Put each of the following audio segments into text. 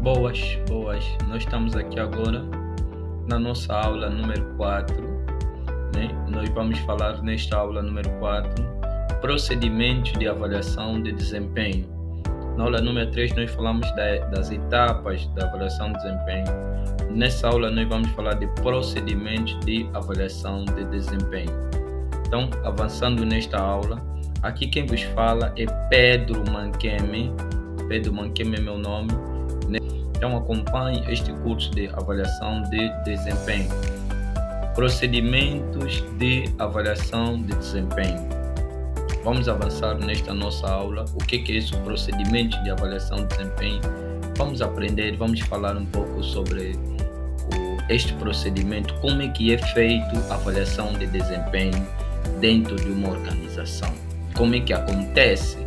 Boas. Nós estamos aqui agora na nossa aula número 4, né? Nós vamos falar nesta aula número 4, procedimentos de avaliação de desempenho. Na aula número 3 nós falamos das etapas da avaliação de desempenho. Nessa aula nós vamos falar de procedimentos de avaliação de desempenho. Então, avançando nesta aula, aqui quem vos fala é Pedro Manqueme. Pedro Manqueme é meu nome. Então acompanhe este curso de avaliação de desempenho. Procedimentos de avaliação de desempenho. Vamos avançar nesta nossa aula. O que é esse procedimento de avaliação de desempenho? Vamos aprender, vamos falar um pouco sobre este procedimento, como é que é feito a avaliação de desempenho dentro de uma organização. Como é que acontece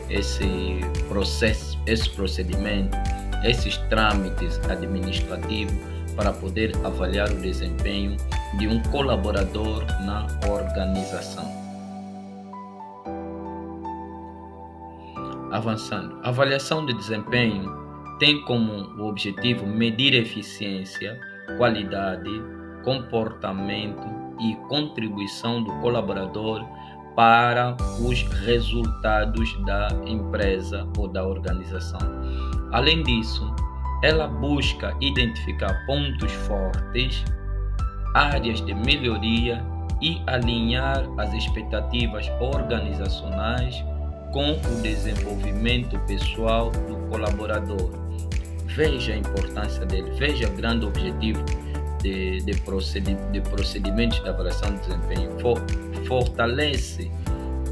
esse processo, esse procedimento, esses trâmites administrativos para poder avaliar o desempenho de um colaborador na organização. Avançando, a avaliação de desempenho tem como objetivo medir eficiência, qualidade, comportamento e contribuição do colaborador para os resultados da empresa ou da organização. Além disso, ela busca identificar pontos fortes, áreas de melhoria e alinhar as expectativas organizacionais com o desenvolvimento pessoal do colaborador. Veja a importância dele, veja o grande objetivo de procedimentos de avaliação de desempenho. Fortalece,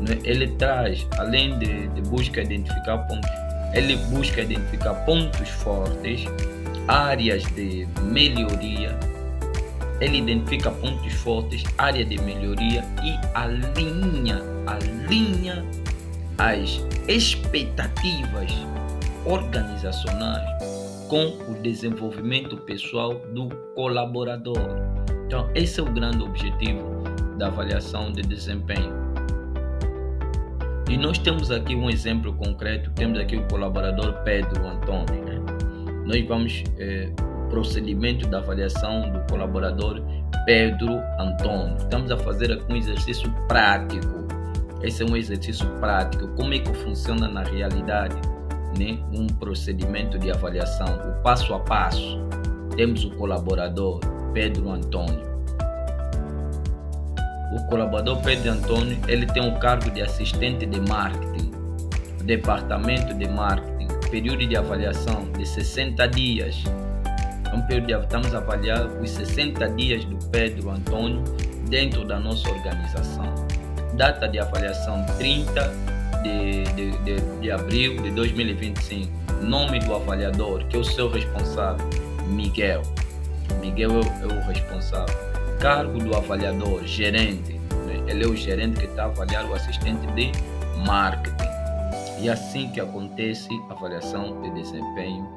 né? Ele traz, além de busca identificar pontos, ele busca identificar pontos fortes, áreas de melhoria, ele identifica pontos fortes, área de melhoria e alinha as expectativas organizacionais com o desenvolvimento pessoal do colaborador. Então, esse é o grande objetivo da avaliação de desempenho. E nós temos aqui um exemplo concreto, temos aqui o colaborador Pedro Antônio, né? Nós vamos procedimento da avaliação do colaborador Pedro Antônio. Estamos a fazer aqui um exercício prático. Esse é um exercício prático, como é que funciona na realidade, né? Um procedimento de avaliação, o passo a passo. Temos o colaborador Pedro Antônio. O colaborador Pedro Antônio, ele tem o cargo de assistente de marketing, departamento de marketing, período de avaliação de 60 dias. Estamos a avaliar os 60 dias do Pedro Antônio dentro da nossa organização. Data de avaliação 30 de abril de 2025. Nome do avaliador, que é o seu responsável, Miguel. Miguel é o responsável. Cargo do avaliador, gerente. Ele é o gerente que está a avaliar o assistente de marketing. E assim que acontece a avaliação de desempenho,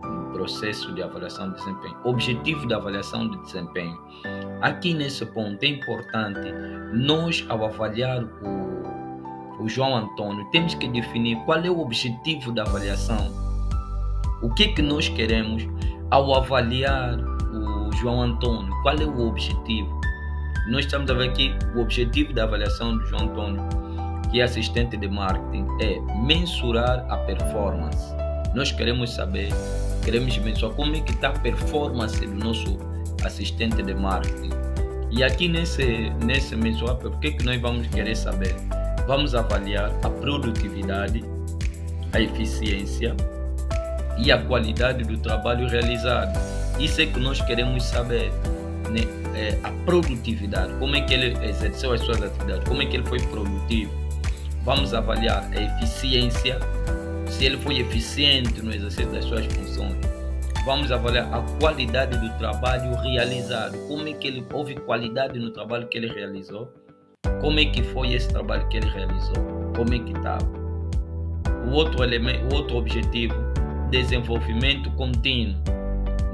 o processo de avaliação de desempenho. Objetivo da avaliação de desempenho. Aqui nesse ponto é importante, nós ao avaliar o João Antônio, temos que definir qual é o objetivo da avaliação. O que nós queremos ao avaliar o João Antônio? Qual é o objetivo? Nós estamos a ver aqui o objetivo da avaliação do João Antônio, que é assistente de marketing, é mensurar a performance. Nós queremos saber, queremos mensurar como é que está a performance do nosso assistente de marketing. E aqui nesse mensurar, o que nós vamos querer saber? Vamos avaliar a produtividade, a eficiência e a qualidade do trabalho realizado. Isso é que nós queremos saber, né? A produtividade, como é que ele exerceu as suas atividades, como é que ele foi produtivo. Vamos avaliar a eficiência, se ele foi eficiente no exercício das suas funções. Vamos avaliar a qualidade do trabalho realizado, como é que houve qualidade no trabalho que ele realizou, como é que foi esse trabalho que ele realizou, como é que estava. O outro objetivo, desenvolvimento contínuo.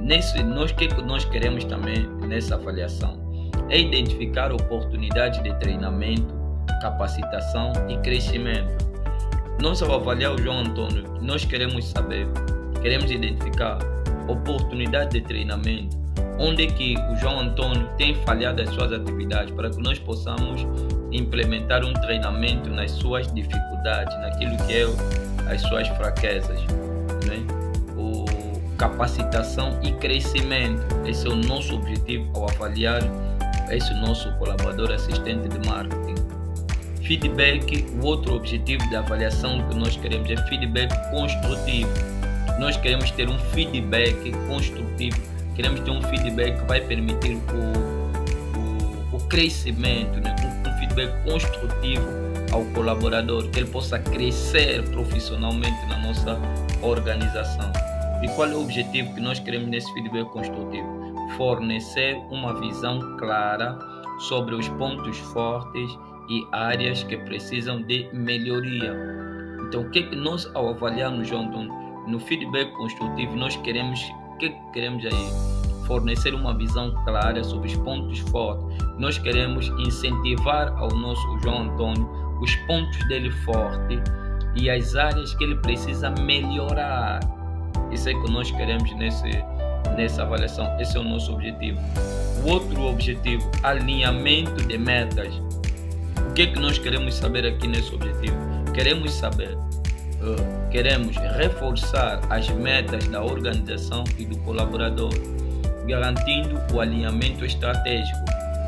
O que nós queremos também nessa avaliação é identificar oportunidades de treinamento, capacitação e crescimento. Nós, ao avaliar o João Antônio, nós queremos saber queremos identificar oportunidade de treinamento, onde é que o João Antônio tem falhado as suas atividades, para que nós possamos implementar um treinamento nas suas dificuldades, naquilo que é as suas fraquezas, né? Capacitação e crescimento, esse é o nosso objetivo ao avaliar esse nosso colaborador assistente de marketing. Feedback, o outro objetivo da avaliação que nós queremos é feedback construtivo. Nós queremos ter um feedback construtivo, queremos ter um feedback que vai permitir o crescimento, né? Um feedback construtivo ao colaborador, que ele possa crescer profissionalmente na nossa organização. E qual é o objetivo que nós queremos nesse feedback construtivo? Fornecer uma visão clara sobre os pontos fortes e áreas que precisam de melhoria. Então, o que nós, ao avaliarmos no feedback construtivo, nós queremos, o que queremos aí? Fornecer uma visão clara sobre os pontos fortes. Nós queremos incentivar ao nosso João Antônio os pontos dele fortes e as áreas que ele precisa melhorar. Isso é que nós queremos nessa avaliação. Esse é o nosso objetivo. O outro objetivo, alinhamento de metas. O que nós queremos saber aqui nesse objetivo? Queremos reforçar as metas da organização e do colaborador, garantindo o alinhamento estratégico.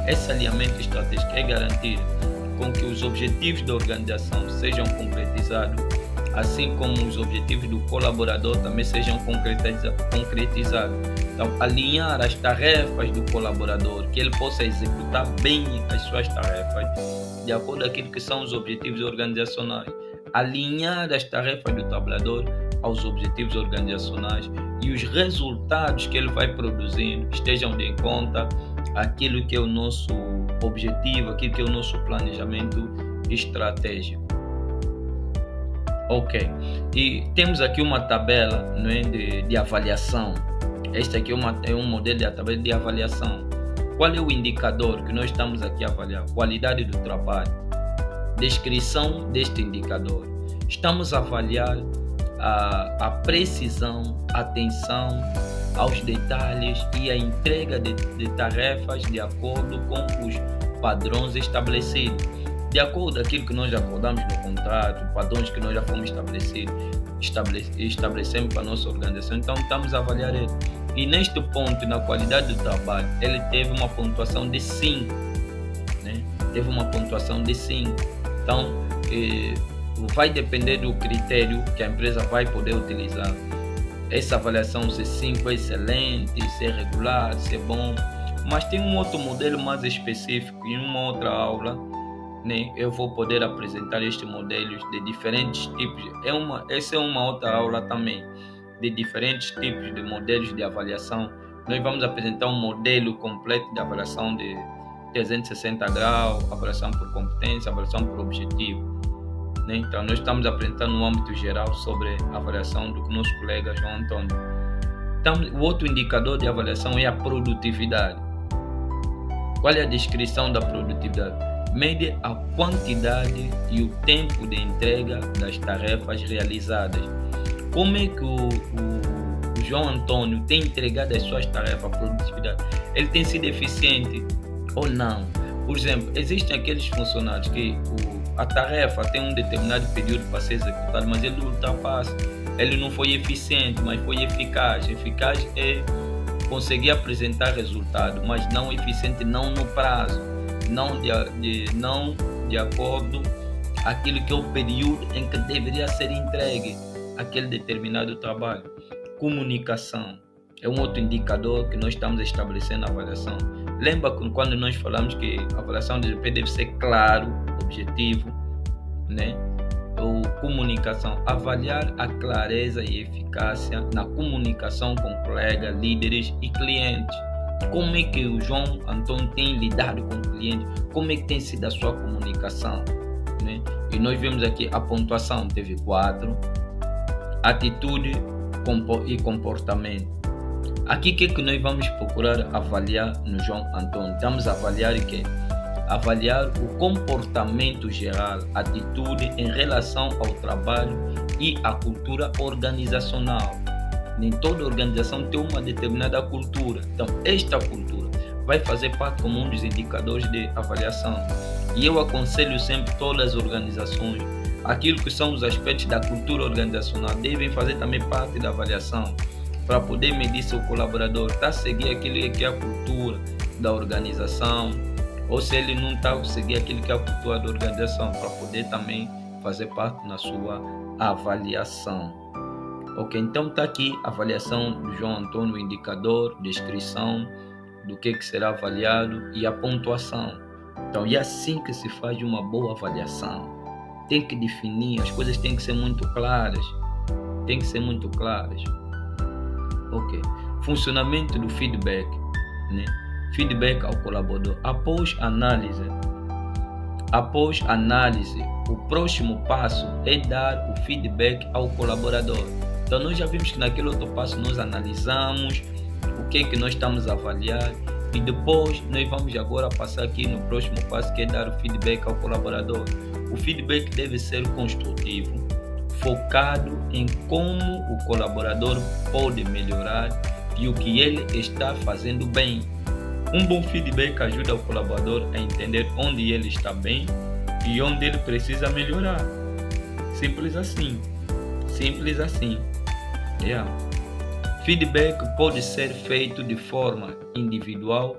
Esse alinhamento estratégico é garantir com que os objetivos da organização sejam concretizados, assim como os objetivos do colaborador também sejam concretizados. Então, alinhar as tarefas do colaborador, que ele possa executar bem as suas tarefas, de acordo com aquilo que são os objetivos organizacionais. Alinhar as tarefas do trabalhador aos objetivos organizacionais e os resultados que ele vai produzindo estejam de conta aquilo que é o nosso objetivo, aquilo que é o nosso planejamento estratégico. Ok, e temos aqui uma tabela, não é, de avaliação. Este aqui é um modelo de tabela de avaliação. Qual é o indicador que nós estamos aqui a avaliar? Qualidade do trabalho. Descrição deste indicador. Estamos a avaliar a precisão, atenção aos detalhes e a entrega de tarefas de acordo com os padrões estabelecidos. De acordo com aquilo que nós já acordamos no contrato, padrões que nós já fomos estabelecemos para a nossa organização, então estamos a avaliar ele. E neste ponto, na qualidade do trabalho, ele teve uma pontuação de 5, né? Teve uma pontuação de 5. Então, vai depender do critério que a empresa vai poder utilizar. Essa avaliação, se 5 é excelente, se é regular, se é bom. Mas tem um outro modelo mais específico, em uma outra aula, né, eu vou poder apresentar estes modelos de diferentes tipos. Essa é uma outra aula também, de diferentes tipos de modelos de avaliação. Nós vamos apresentar um modelo completo de avaliação de 360 graus, avaliação por competência, avaliação por objetivo, né? Então, nós estamos apresentando no âmbito geral sobre a avaliação do nosso colega João Antônio. Então, o outro indicador de avaliação é a produtividade. Qual é a descrição da produtividade? Mede a quantidade e o tempo de entrega das tarefas realizadas. Como é que o João Antônio tem entregado as suas tarefas, a produtividade? Ele tem sido eficiente ou não? Por exemplo, existem aqueles funcionários que a tarefa tem um determinado período para ser executada, mas ele ultrapassa. Ele não foi eficiente, mas foi eficaz. Eficaz é conseguir apresentar resultado, mas não eficiente, não no prazo. Não de acordo com aquilo que é o período em que deveria ser entregue aquele determinado trabalho. Comunicação é um outro indicador que nós estamos estabelecendo na avaliação. Lembra quando nós falamos que a avaliação de desempenho deve ser claro, objetivo, né? Ou comunicação, avaliar a clareza e eficácia na comunicação com colegas, líderes e clientes. Como é que o João Antônio tem lidado com o cliente? Como é que tem sido a sua comunicação, né? E nós vemos aqui a pontuação, teve 4. Atitude e comportamento. Aqui o que é que nós vamos procurar avaliar no João Antônio? Estamos a avaliar o quê? Avaliar o comportamento geral, atitude em relação ao trabalho e à cultura organizacional. Nem toda organização tem uma determinada cultura. Então, esta cultura vai fazer parte como um dos indicadores de avaliação. E eu aconselho sempre todas as organizações, aquilo que são os aspectos da cultura organizacional devem fazer também parte da avaliação, para poder medir se o colaborador está a seguir aquilo que é a cultura da organização, ou se ele não está a seguir aquilo que é a cultura da organização, para poder também fazer parte na sua avaliação. Ok, então está aqui a avaliação do João Antônio, o indicador, descrição do que será avaliado e a pontuação. Então, é assim que se faz uma boa avaliação. Tem que definir, as coisas têm que ser muito claras. Tem que ser muito claras. Ok. Funcionamento do feedback, né? Feedback ao colaborador. Após análise, o próximo passo é dar o feedback ao colaborador. Então, nós já vimos que naquele outro passo nós analisamos o que é que nós estamos a avaliar e depois nós vamos agora passar aqui no próximo passo, que é dar o feedback ao colaborador. O feedback deve ser construtivo, focado em como o colaborador pode melhorar e o que ele está fazendo bem. Um bom feedback ajuda o colaborador a entender onde ele está bem e onde ele precisa melhorar. Simples assim. Simples assim. Yeah. Feedback pode ser feito de forma individual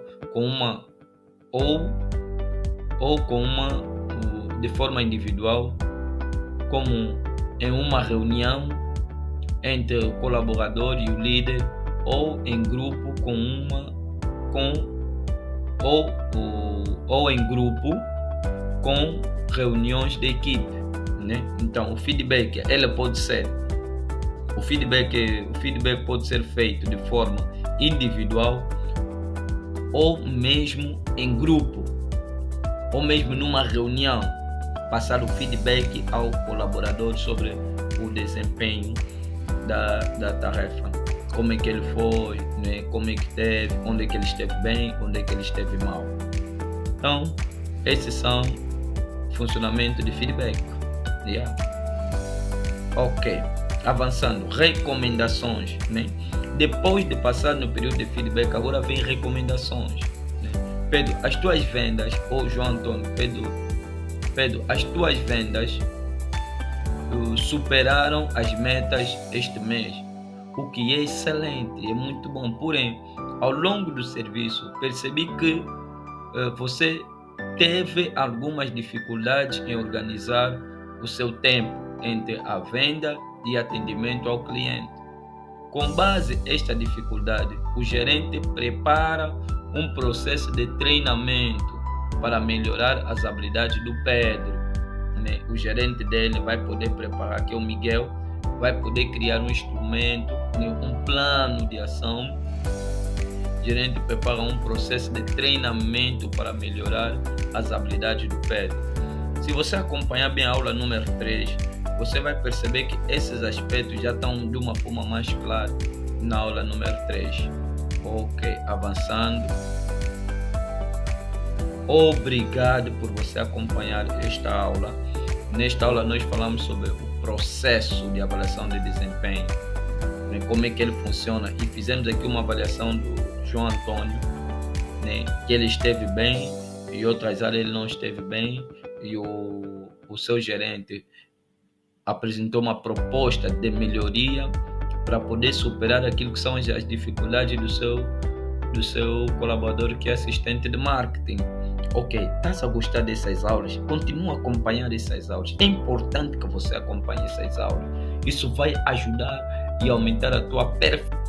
de forma individual, como em uma reunião entre o colaborador e o líder, ou em grupo ou em grupo com reuniões de equipe, né? Então o feedback pode ser feito de forma individual ou mesmo em grupo, ou mesmo numa reunião, passar o feedback ao colaborador sobre o desempenho da tarefa, como é que ele foi, né? Como é que esteve, onde é que ele esteve bem, onde é que ele esteve mal. Então, esses são funcionamento de feedback. Yeah. Ok, avançando, recomendações, né? Depois de passar no período de feedback, agora vem recomendações, né? Pedro, as tuas vendas, ou João Antônio, Pedro, as tuas vendas superaram as metas este mês, o que é excelente, é muito bom. Porém, ao longo do serviço, percebi que você teve algumas dificuldades em organizar o seu tempo entre a venda e atendimento ao cliente. Com base nesta dificuldade, o gerente prepara um processo de treinamento para melhorar as habilidades do Pedro, né? O gerente dele vai poder preparar, que é o Miguel, vai poder criar um instrumento, né? Um plano de ação. O gerente prepara um processo de treinamento para melhorar as habilidades do Pedro. Se você acompanhar bem a aula número 3, você vai perceber que esses aspectos já estão de uma forma mais clara na aula número 3. Ok, avançando. Obrigado por você acompanhar esta aula. Nesta aula nós falamos sobre o processo de avaliação de desempenho, né? Como é que ele funciona, e fizemos aqui uma avaliação do João Antônio, né? Que ele esteve bem e outras áreas ele não esteve bem, e o seu gerente apresentou uma proposta de melhoria para poder superar aquilo que são as dificuldades do seu colaborador, que é assistente de marketing. Ok, estás a gostar dessas aulas? Continua a acompanhar essas aulas. É importante que você acompanhe essas aulas. Isso vai ajudar e aumentar a tua performance.